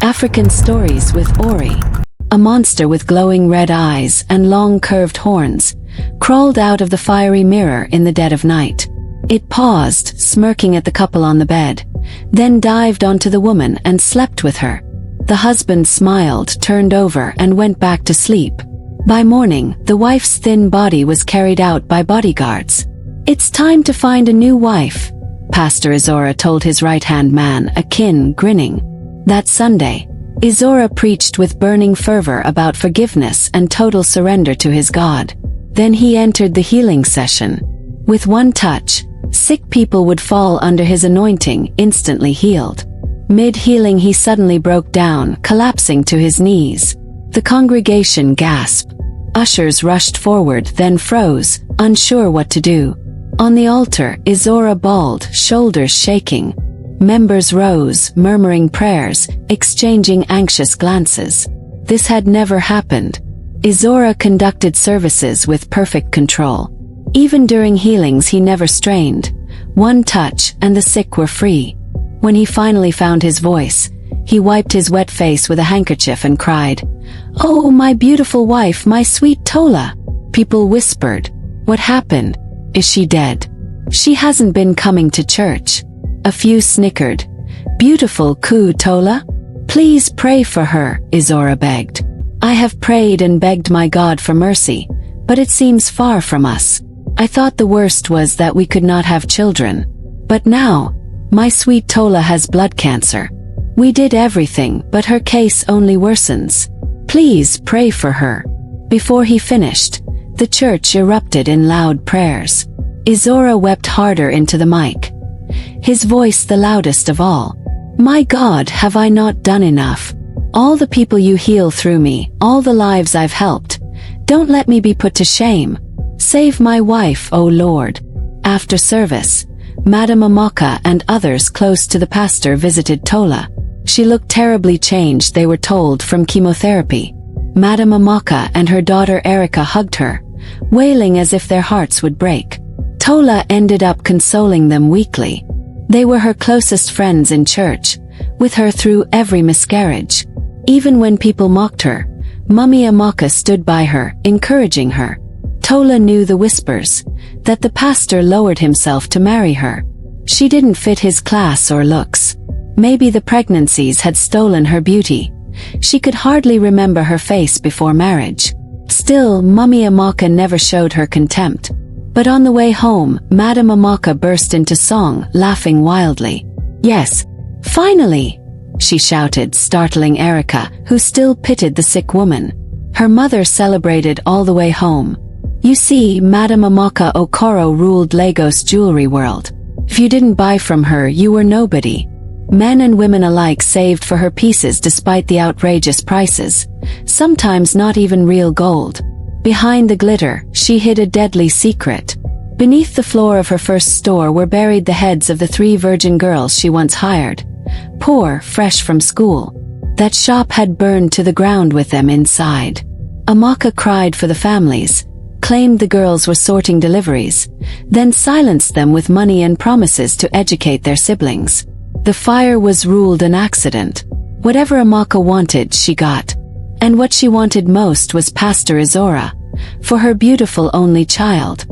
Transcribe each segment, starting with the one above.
African Stories with Ori. A monster with glowing red eyes and long curved horns crawled out of the fiery mirror in the dead of night. It paused, smirking at the couple on the bed, then dived onto the woman and slept with her. The husband smiled, turned over, and went back to sleep. By morning, the wife's thin body was carried out by bodyguards. "It's time to find a new wife," Pastor Ezora told his right-hand man, Akin, grinning. That Sunday, Ezora preached with burning fervor about forgiveness and total surrender to his God. Then he entered the healing session. With one touch, sick people would fall under his anointing, instantly healed. Mid-healing he suddenly broke down, collapsing to his knees. The congregation gasped. Ushers rushed forward, then froze, unsure what to do. On the altar, Ezora bawled, shoulders shaking. Members rose, murmuring prayers, exchanging anxious glances. This had never happened. Ezora conducted services with perfect control. Even during healings he never strained. One touch, and the sick were free. When he finally found his voice, he wiped his wet face with a handkerchief and cried, "Oh, my beautiful wife, my sweet Tola!" People whispered, "What happened? Is she dead? She hasn't been coming to church." A few snickered. "Beautiful Ku Tola? Please pray for her," Ezora begged. "I have prayed and begged my God for mercy, but it seems far from us. I thought the worst was that we could not have children. But now, my sweet Tola has blood cancer. We did everything, but her case only worsens. Please pray for her." Before he finished, the church erupted in loud prayers. Ezora wept harder into the mic, his voice the loudest of all. "My God, have I not done enough? All the people you heal through me, all the lives I've helped. Don't let me be put to shame. Save my wife, O Lord." After service, Madame Amaka and others close to the pastor visited Tola. She looked terribly changed, they were told, from chemotherapy. Madame Amaka and her daughter Erica hugged her, wailing as if their hearts would break. Tola ended up consoling them weekly. They were her closest friends in church, with her through every miscarriage. Even when people mocked her, Mummy Amaka stood by her, encouraging her. Tola knew the whispers, that the pastor lowered himself to marry her. She didn't fit his class or looks. Maybe the pregnancies had stolen her beauty. She could hardly remember her face before marriage. Still, Mummy Amaka never showed her contempt. But on the way home, Madame Amaka burst into song, laughing wildly. "Yes, finally!" she shouted, startling Erica, who still pitied the sick woman. Her mother celebrated all the way home. "You see, Madame Amaka Okoro ruled Lagos jewelry world. If you didn't buy from her, you were nobody." Men and women alike saved for her pieces despite the outrageous prices, sometimes not even real gold. Behind the glitter, she hid a deadly secret. Beneath the floor of her first store were buried the heads of the 3 virgin girls she once hired, poor, fresh from school. That shop had burned to the ground with them inside. Amaka cried for the families, claimed the girls were sorting deliveries, then silenced them with money and promises to educate their siblings. The fire was ruled an accident. Whatever Amaka wanted, she got. And what she wanted most was Pastor Ezora, for her beautiful only child.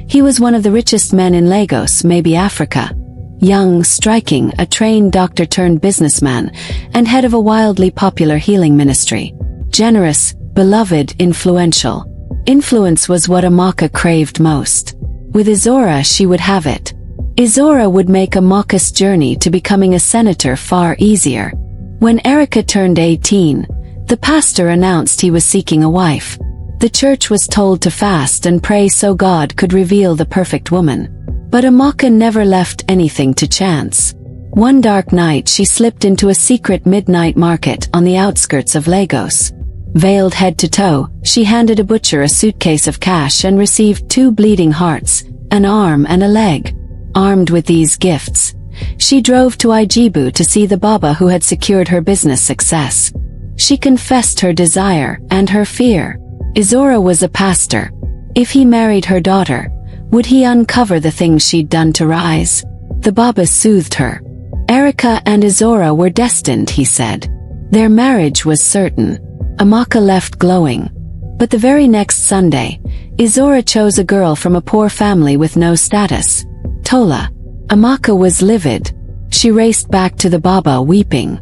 He was one of the richest men in Lagos, maybe Africa. Young, striking, a trained doctor turned businessman, and head of a wildly popular healing ministry. Generous, beloved, influential. Influence was what Amaka craved most. With Ezora she would have it. Ezora would make Amaka's journey to becoming a senator far easier. When Erica turned 18, the pastor announced he was seeking a wife. The church was told to fast and pray so God could reveal the perfect woman. But Amaka never left anything to chance. One dark night she slipped into a secret midnight market on the outskirts of Lagos. Veiled head to toe, she handed a butcher a suitcase of cash and received 2 bleeding hearts, an arm and a leg. Armed with these gifts, she drove to Ijebu to see the Baba who had secured her business success. She confessed her desire and her fear. Ezora was a pastor. If he married her daughter, would he uncover the things she'd done to rise? The Baba soothed her. Erica and Ezora were destined, he said. Their marriage was certain. Amaka left glowing. But the very next Sunday, Ezora chose a girl from a poor family with no status. Tola. Amaka was livid. She raced back to the Baba weeping.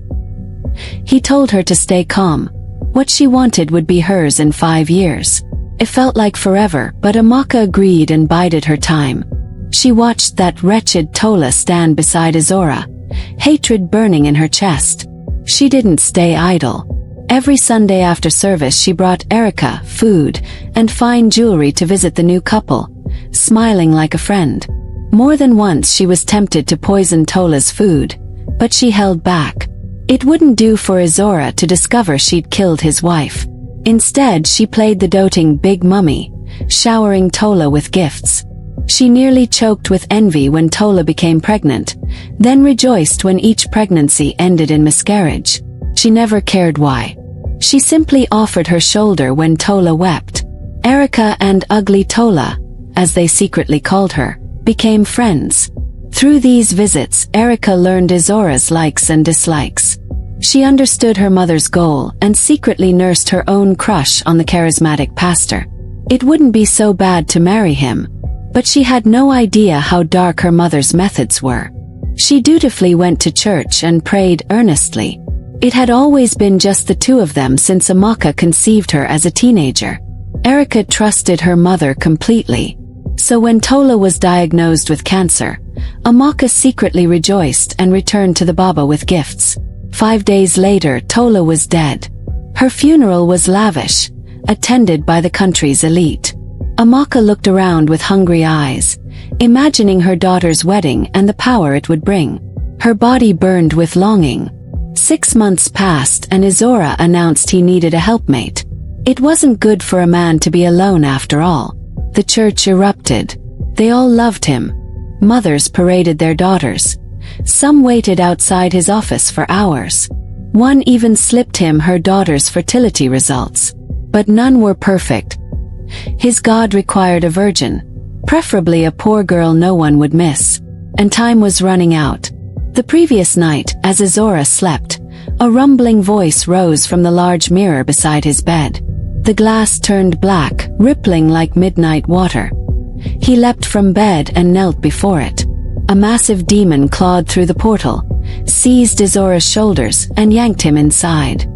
He told her to stay calm. What she wanted would be hers in 5 years. It felt like forever, but Amaka agreed and bided her time. She watched that wretched Tola stand beside Ezora, hatred burning in her chest. She didn't stay idle. Every Sunday after service she brought Erica food and fine jewelry to visit the new couple, smiling like a friend. More than once she was tempted to poison Tola's food, but she held back. It wouldn't do for Ezora to discover she'd killed his wife. Instead, she played the doting big mummy, showering Tola with gifts. She nearly choked with envy when Tola became pregnant, then rejoiced when each pregnancy ended in miscarriage. She never cared why. She simply offered her shoulder when Tola wept. Erica and Ugly Tola, as they secretly called her, became friends. Through these visits, Erica learned Ezora's likes and dislikes. She understood her mother's goal and secretly nursed her own crush on the charismatic pastor. It wouldn't be so bad to marry him, but she had no idea how dark her mother's methods were. She dutifully went to church and prayed earnestly. It had always been just the two of them since Amaka conceived her as a teenager. Erica trusted her mother completely. So when Tola was diagnosed with cancer, Amaka secretly rejoiced and returned to the Baba with gifts. 5 days later, Tola was dead. Her funeral was lavish, attended by the country's elite. Amaka looked around with hungry eyes, imagining her daughter's wedding and the power it would bring. Her body burned with longing. 6 months passed and Ezora announced he needed a helpmate. It wasn't good for a man to be alone after all. The church erupted. They all loved him. Mothers paraded their daughters. Some waited outside his office for hours. One even slipped him her daughter's fertility results. But none were perfect. His God required a virgin, preferably a poor girl no one would miss. And time was running out. The previous night, as Ezora slept, a rumbling voice rose from the large mirror beside his bed. The glass turned black, rippling like midnight water. He leapt from bed and knelt before it. A massive demon clawed through the portal, seized Ezora's shoulders and yanked him inside.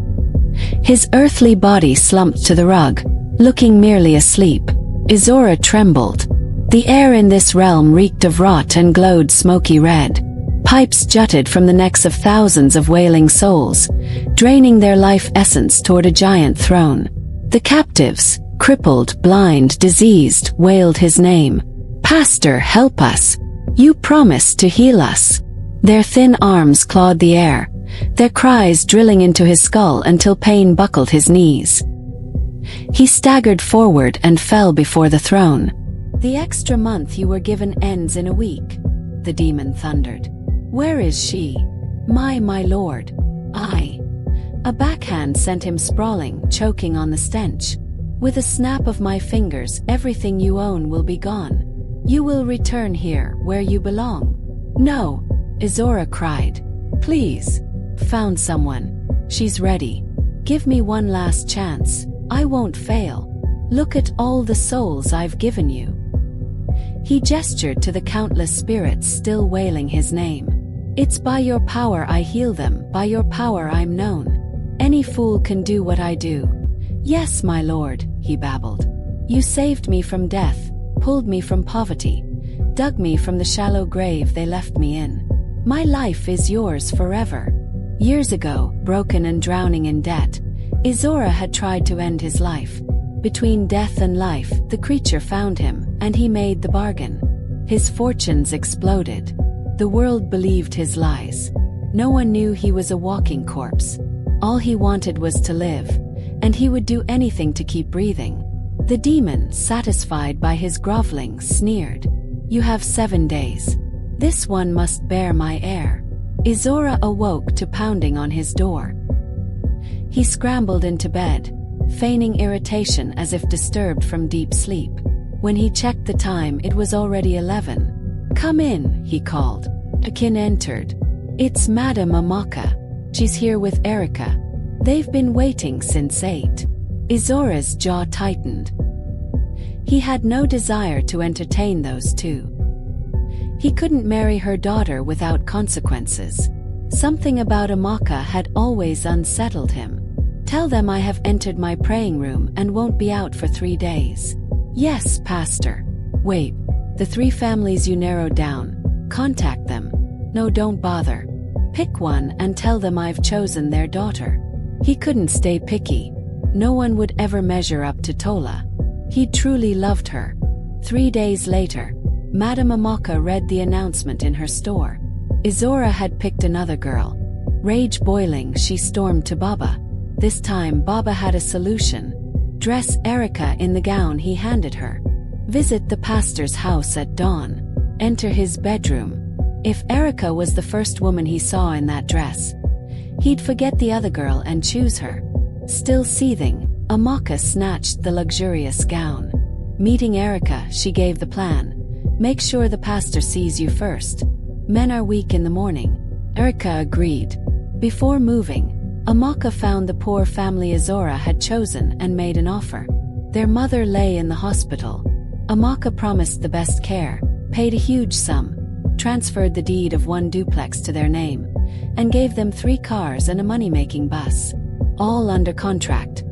His earthly body slumped to the rug, looking merely asleep. Ezora trembled. The air in this realm reeked of rot and glowed smoky red. Pipes jutted from the necks of thousands of wailing souls, draining their life essence toward a giant throne. The captives, crippled, blind, diseased, wailed his name. "Pastor, help us! You promised to heal us." Their thin arms clawed the air, their cries drilling into his skull until pain buckled his knees. He staggered forward and fell before the throne. "The extra month you were given ends in a week," the demon thundered. "Where is she? My lord." A backhand sent him sprawling, choking on the stench. "With a snap of my fingers, everything you own will be gone. You will return here, where you belong." "No," Ezora cried. "Please. Found someone. She's ready. Give me one last chance. I won't fail. Look at all the souls I've given you." He gestured to the countless spirits still wailing his name. "It's by your power I heal them, by your power I'm known. Any fool can do what I do." "Yes, my lord," he babbled. "You saved me from death, pulled me from poverty, dug me from the shallow grave they left me in. My life is yours forever." Years ago, broken and drowning in debt, Ezora had tried to end his life. Between death and life, the creature found him, and he made the bargain. His fortunes exploded. The world believed his lies. No one knew he was a walking corpse. All he wanted was to live, and he would do anything to keep breathing. The demon, satisfied by his groveling, sneered. "You have 7 days. This one must bear my heir." Ezora awoke to pounding on his door. He scrambled into bed, feigning irritation as if disturbed from deep sleep. When he checked the time, it was already 11. "Come in," he called. Akin entered. It's Madam Amaka. She's here with Erica. They've been waiting since 8. Ezora's jaw tightened. He had no desire to entertain those two. He couldn't marry her daughter without consequences. Something about Amaka had always unsettled him. Tell them I have entered my praying room and won't be out for 3 days. Yes, Pastor. Wait, the 3 families you narrowed down. Contact them. No, don't bother. Pick one and tell them I've chosen their daughter. He couldn't stay picky. No one would ever measure up to Tola. He truly loved her. 3 days later, Madam Amaka read the announcement in her store. Ezora had picked another girl. Rage boiling, she stormed to Baba. This time Baba had a solution. Dress Erica in the gown he handed her. Visit the pastor's house at dawn. Enter his bedroom. If Erica was the first woman he saw in that dress, he'd forget the other girl and choose her. Still seething, Amaka snatched the luxurious gown. Meeting Erica, she gave the plan. Make sure the pastor sees you first. Men are weak in the morning. Erica agreed. Before moving, Amaka found the poor family Ezora had chosen and made an offer. Their mother lay in the hospital. Amaka promised the best care, paid a huge sum, transferred the deed of 1 duplex to their name, and gave them 3 cars and a money-making bus. All under contract.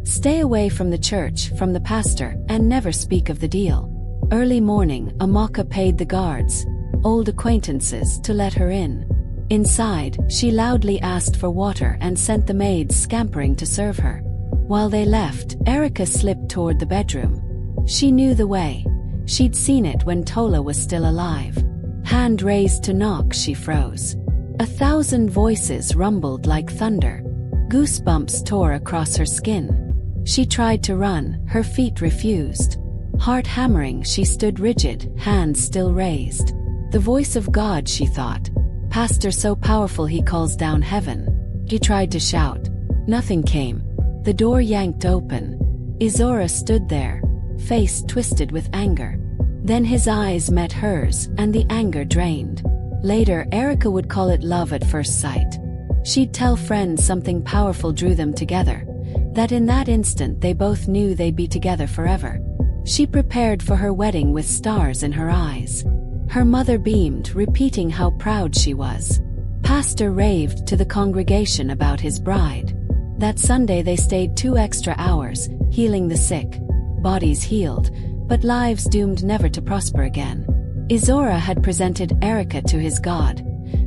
Stay away from the church, from the pastor, and never speak of the deal. Early morning, Amaka paid the guards, old acquaintances, to let her in. Inside, she loudly asked for water and sent the maids scampering to serve her. While they left, Erica slipped toward the bedroom. She knew the way. She'd seen it when Tola was still alive. Hand raised to knock, she froze. 1,000 voices rumbled like thunder. Goosebumps tore across her skin. She tried to run, her feet refused. Heart hammering, she stood rigid, hands still raised. The voice of God, she thought. Pastor so powerful he calls down heaven. He tried to shout. Nothing came. The door yanked open. Ezora stood there, face twisted with anger. Then his eyes met hers, and the anger drained. Later, Erica would call it love at first sight. She'd tell friends something powerful drew them together, that in that instant they both knew they'd be together forever. She prepared for her wedding with stars in her eyes. Her mother beamed, repeating how proud she was. Pastor raved to the congregation about his bride. That Sunday they stayed 2 extra hours, healing the sick. Bodies healed, but lives doomed never to prosper again. Ezora had presented Erica to his God,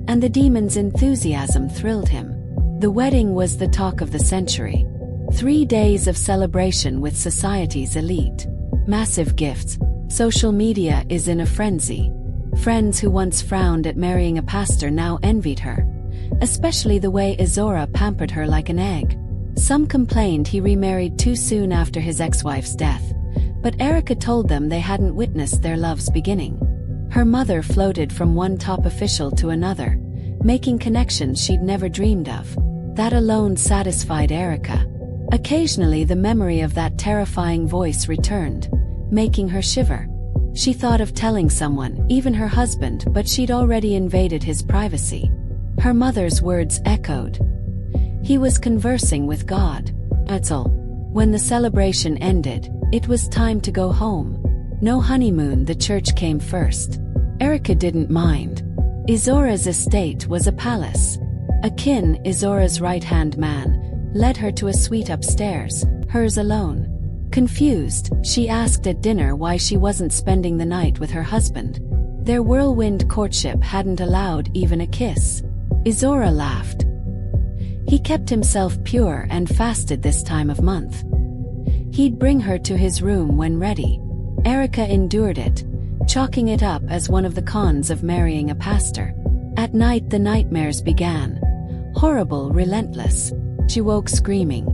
and the demon's enthusiasm thrilled him. The wedding was the talk of the century. 3 days of celebration with society's elite. Massive gifts. Social media is in a frenzy. Friends who once frowned at marrying a pastor now envied her, especially the way Ezora pampered her like an egg. Some complained he remarried too soon after his ex-wife's death, but Erica told them they hadn't witnessed their love's beginning. Her mother floated from one top official to another, making connections she'd never dreamed of. That alone satisfied Erica. Occasionally the memory of that terrifying voice returned, making her shiver. She thought of telling someone, even her husband, but she'd already invaded his privacy. Her mother's words echoed. He was conversing with God. That's all. When the celebration ended, it was time to go home. No honeymoon, the church came first. Erica didn't mind. Ezora's estate was a palace. Akin, Ezora's right-hand man, led her to a suite upstairs, hers alone. Confused, she asked at dinner why she wasn't spending the night with her husband. Their whirlwind courtship hadn't allowed even a kiss. Ezora laughed. He kept himself pure and fasted this time of month. He'd bring her to his room when ready. Erica endured it, chalking it up as one of the cons of marrying a pastor. At night the nightmares began. Horrible, relentless. She woke screaming.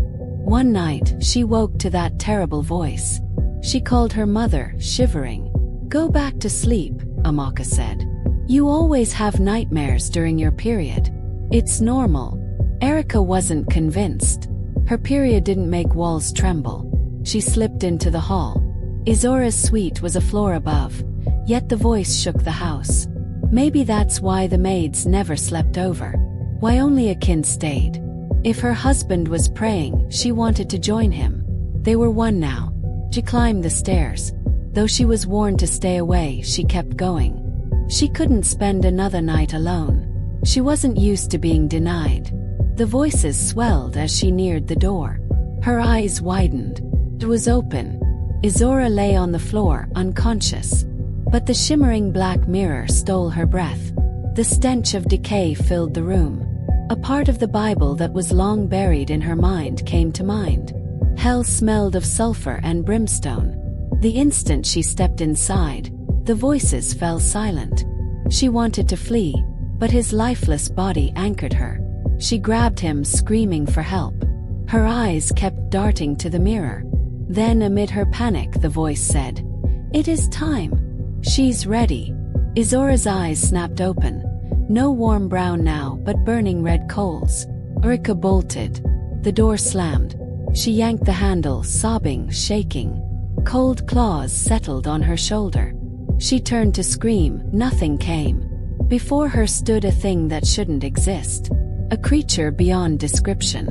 One night, she woke to that terrible voice. She called her mother, shivering. "Go back to sleep," Amaka said. "You always have nightmares during your period. It's normal." Erica wasn't convinced. Her period didn't make walls tremble. She slipped into the hall. Ezora's suite was a floor above, yet the voice shook the house. Maybe that's why the maids never slept over. Why only a kin stayed. If her husband was praying, she wanted to join him. They were one now. She climbed the stairs. Though she was warned to stay away, she kept going. She couldn't spend another night alone. She wasn't used to being denied. The voices swelled as she neared the door. Her eyes widened. It was open. Ezora lay on the floor, unconscious. But the shimmering black mirror stole her breath. The stench of decay filled the room. A part of the Bible that was long buried in her mind came to mind. Hell smelled of sulfur and brimstone. The instant she stepped inside, the voices fell silent. She wanted to flee, but his lifeless body anchored her. She grabbed him, screaming for help. Her eyes kept darting to the mirror. Then, amid her panic, the voice said, "It is time. She's ready." Ezora's eyes snapped open. No warm brown now, but burning red coals. Erica bolted. The door slammed. She yanked the handle, sobbing, shaking. Cold claws settled on her shoulder. She turned to scream. Nothing came. Before her stood a thing that shouldn't exist. A creature beyond description.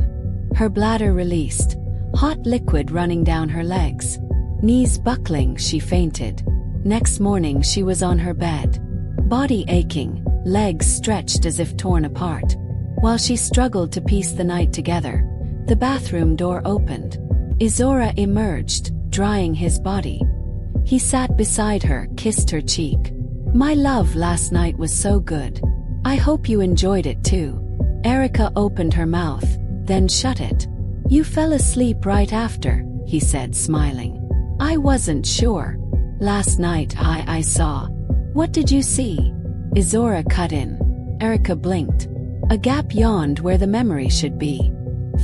Her bladder released. Hot liquid running down her legs. Knees buckling, she fainted. Next morning she was on her bed. Body aching, legs stretched as if torn apart. While she struggled to piece the night together, the bathroom door opened. Ezora emerged, drying his body. He sat beside her, kissed her cheek. "My love, last night was so good. I hope you enjoyed it too." Erica opened her mouth, then shut it. "You fell asleep right after," he said, smiling. "I wasn't sure. Last night I saw." "What did you see?" Ezora cut in. Erica blinked. A gap yawned where the memory should be.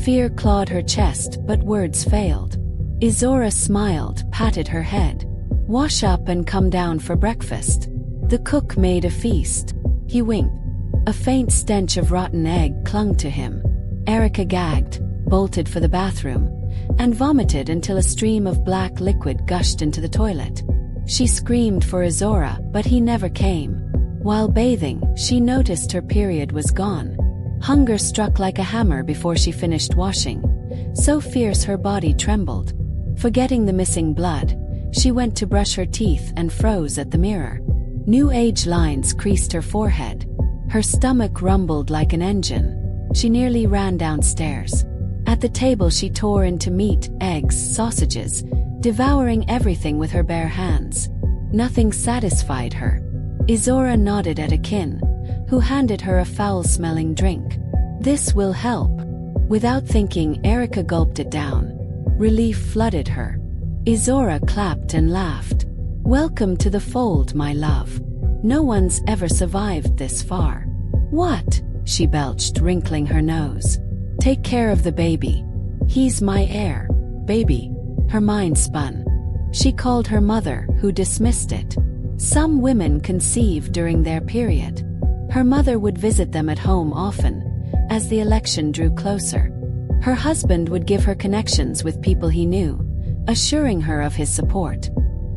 Fear clawed her chest, but words failed. Ezora smiled, patted her head. "Wash up and come down for breakfast." The cook made a feast. He winked. A faint stench of rotten egg clung to him. Erica gagged, bolted for the bathroom, and vomited until a stream of black liquid gushed into the toilet. She screamed for Ezora, but he never came. While bathing, she noticed her period was gone. Hunger struck like a hammer before she finished washing. So fierce her body trembled. Forgetting the missing blood, she went to brush her teeth and froze at the mirror. New age lines creased her forehead. Her stomach rumbled like an engine. She nearly ran downstairs. At the table she tore into meat, eggs, sausages, devouring everything with her bare hands. Nothing satisfied her. Ezora nodded at a kin, who handed her a foul-smelling drink. "This will help." Without thinking, Erica gulped it down. Relief flooded her. Ezora clapped and laughed. "Welcome to the fold, my love. No one's ever survived this far." "What?" she belched, wrinkling her nose. "Take care of the baby. He's my heir." "Baby?" Her mind spun. She called her mother, who dismissed it. Some women conceive during their period. Her mother would visit them at home often, as the election drew closer. Her husband would give her connections with people he knew, assuring her of his support.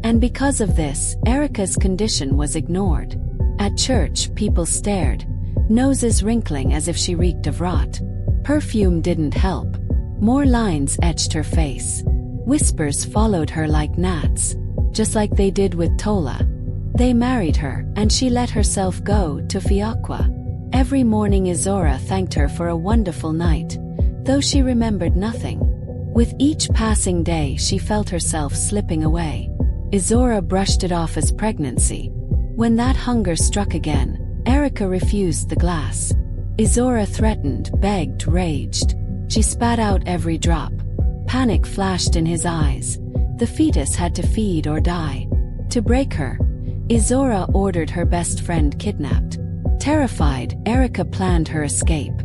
And because of this, Erica's condition was ignored. At church, people stared, noses wrinkling as if she reeked of rot. Perfume didn't help. More lines etched her face. Whispers followed her like gnats, just like they did with Tola. They married her, and she let herself go to Fiacqua. Every morning Ezora thanked her for a wonderful night, though she remembered nothing. With each passing day she felt herself slipping away. Ezora brushed it off as pregnancy. When that hunger struck again, Erica refused the glass. Ezora threatened, begged, raged. She spat out every drop. Panic flashed in his eyes. The fetus had to feed or die. To break her, Ezora ordered her best friend kidnapped. Terrified, Erica planned her escape.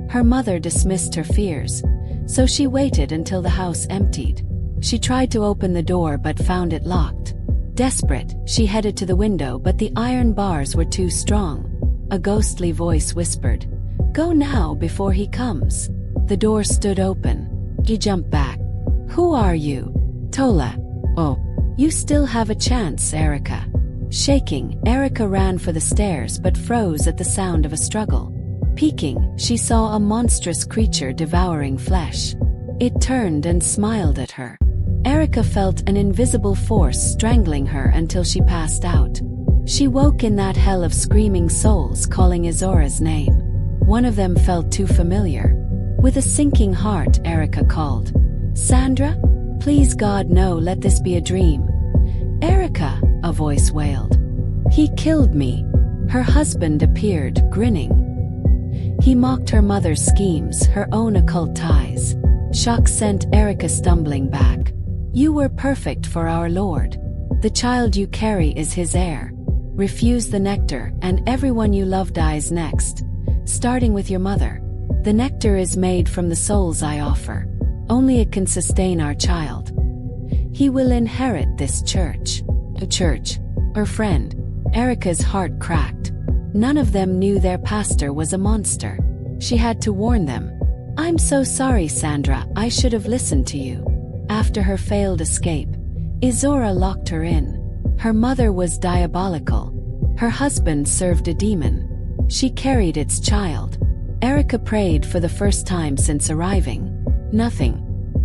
Her mother dismissed her fears, so she waited until the house emptied. She tried to open the door but found it locked. Desperate, she headed to the window, but the iron bars were too strong. A ghostly voice whispered, "Go now before he comes." The door stood open. He jumped back. "Who are you?" "Tola." "Oh, you still have a chance, Erica." Shaking, Erica ran for the stairs but froze at the sound of a struggle. Peeking, she saw a monstrous creature devouring flesh. It turned and smiled at her. Erica felt an invisible force strangling her until she passed out. She woke in that hell of screaming souls calling Ezora's name. One of them felt too familiar. With a sinking heart, Erica called, "Sandra? Please God no, let this be a dream." "Erica," a voice wailed. "He killed me." Her husband appeared, grinning. He mocked her mother's schemes, her own occult ties. Shock sent Erica stumbling back. "You were perfect for our Lord. The child you carry is his heir. Refuse the nectar, and everyone you love dies next. Starting with your mother. The nectar is made from the souls I offer. Only it can sustain our child. He will inherit this church." A church. Her friend. Erica's heart cracked. None of them knew their pastor was a monster. She had to warn them. "I'm so sorry, Sandra, I should have listened to you." After her failed escape, Ezora locked her in. Her mother was diabolical. Her husband served a demon. She carried its child. Erica prayed for the first time since arriving. Nothing.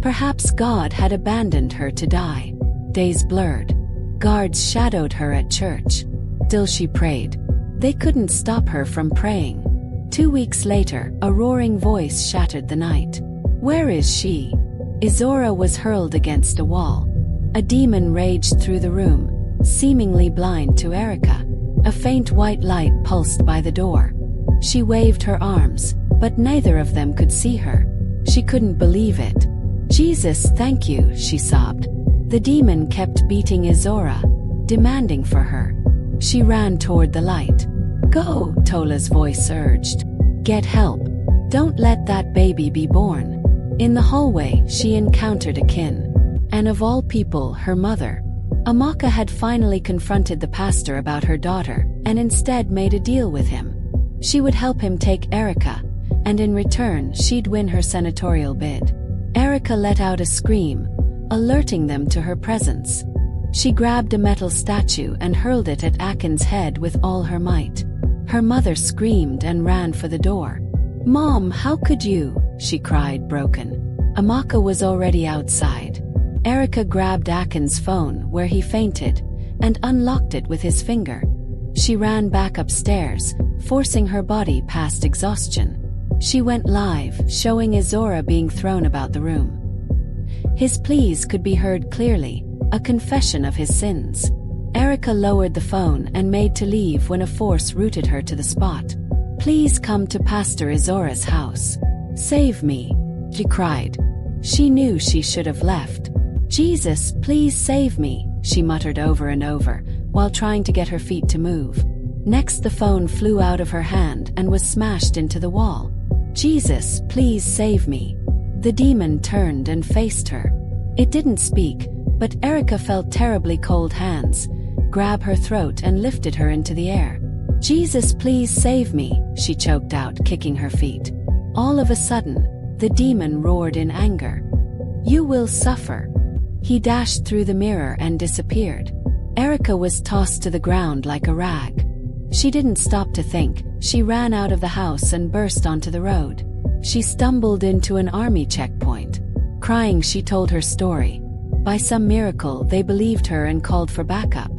Perhaps God had abandoned her to die. Days blurred. Guards shadowed her at church. Still she prayed. They couldn't stop her from praying. 2 weeks later, a roaring voice shattered the night. "Where is she?" Ezora was hurled against a wall. A demon raged through the room, seemingly blind to Erica. A faint white light pulsed by the door. She waved her arms, but neither of them could see her. She couldn't believe it. "Jesus, thank you," she sobbed. The demon kept beating Ezora, demanding for her. She ran toward the light. "Go," Tola's voice urged. "Get help. Don't let that baby be born." In the hallway, she encountered a kin. And of all people, her mother. Amaka had finally confronted the pastor about her daughter, and instead made a deal with him. She would help him take Erica, and in return she'd win her senatorial bid. Erica let out a scream, alerting them to her presence. She grabbed a metal statue and hurled it at Akin's head with all her might. Her mother screamed and ran for the door. "Mom, how could you?" she cried, broken. Amaka was already outside. Erica grabbed Akin's phone, where he fainted, and unlocked it with his finger. She ran back upstairs, forcing her body past exhaustion. She went live, showing Ezora being thrown about the room. His pleas could be heard clearly, a confession of his sins. Erica lowered the phone and made to leave when a force rooted her to the spot. "Please come to Pastor Ezora's house. Save me," she cried. She knew she should have left. "Jesus, please save me," she muttered over and over, while trying to get her feet to move. Next, the phone flew out of her hand and was smashed into the wall. "Jesus, please save me." The demon turned and faced her. It didn't speak, but Erica felt terribly cold hands grab her throat and lifted her into the air. "Jesus, please save me," she choked out, kicking her feet. All of a sudden, the demon roared in anger. "You will suffer." He dashed through the mirror and disappeared. Erica was tossed to the ground like a rag. She didn't stop to think. She ran out of the house and burst onto the road. She stumbled into an army checkpoint. Crying, she told her story. By some miracle, they believed her and called for backup.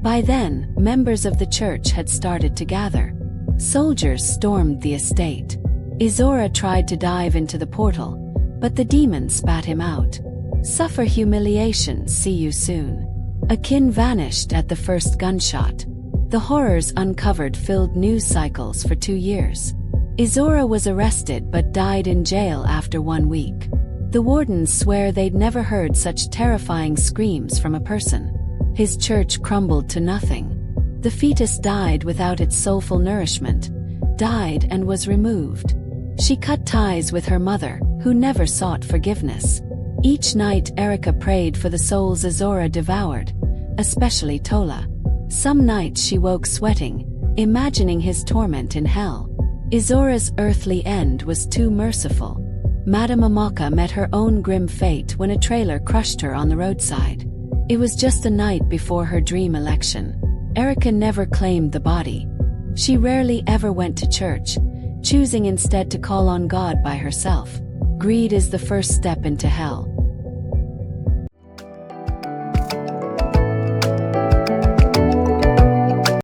By then, members of the church had started to gather. Soldiers stormed the estate. Ezora tried to dive into the portal, but the demon spat him out. "Suffer humiliation, see you soon." Akin vanished at the first gunshot. The horrors uncovered filled news cycles for 2 years. Ezora was arrested but died in jail after 1 week. The wardens swear they'd never heard such terrifying screams from a person. His church crumbled to nothing. The fetus died without its soulful nourishment, died and was removed. She cut ties with her mother, who never sought forgiveness. Each night Erica prayed for the souls Ezora devoured, especially Tola. Some nights she woke sweating, imagining his torment in hell. Ezora's earthly end was too merciful. Madame Amaka met her own grim fate when a trailer crushed her on the roadside. It was just a night before her dream election. Erica never claimed the body. She rarely ever went to church, choosing instead to call on God by herself. Greed is the first step into hell.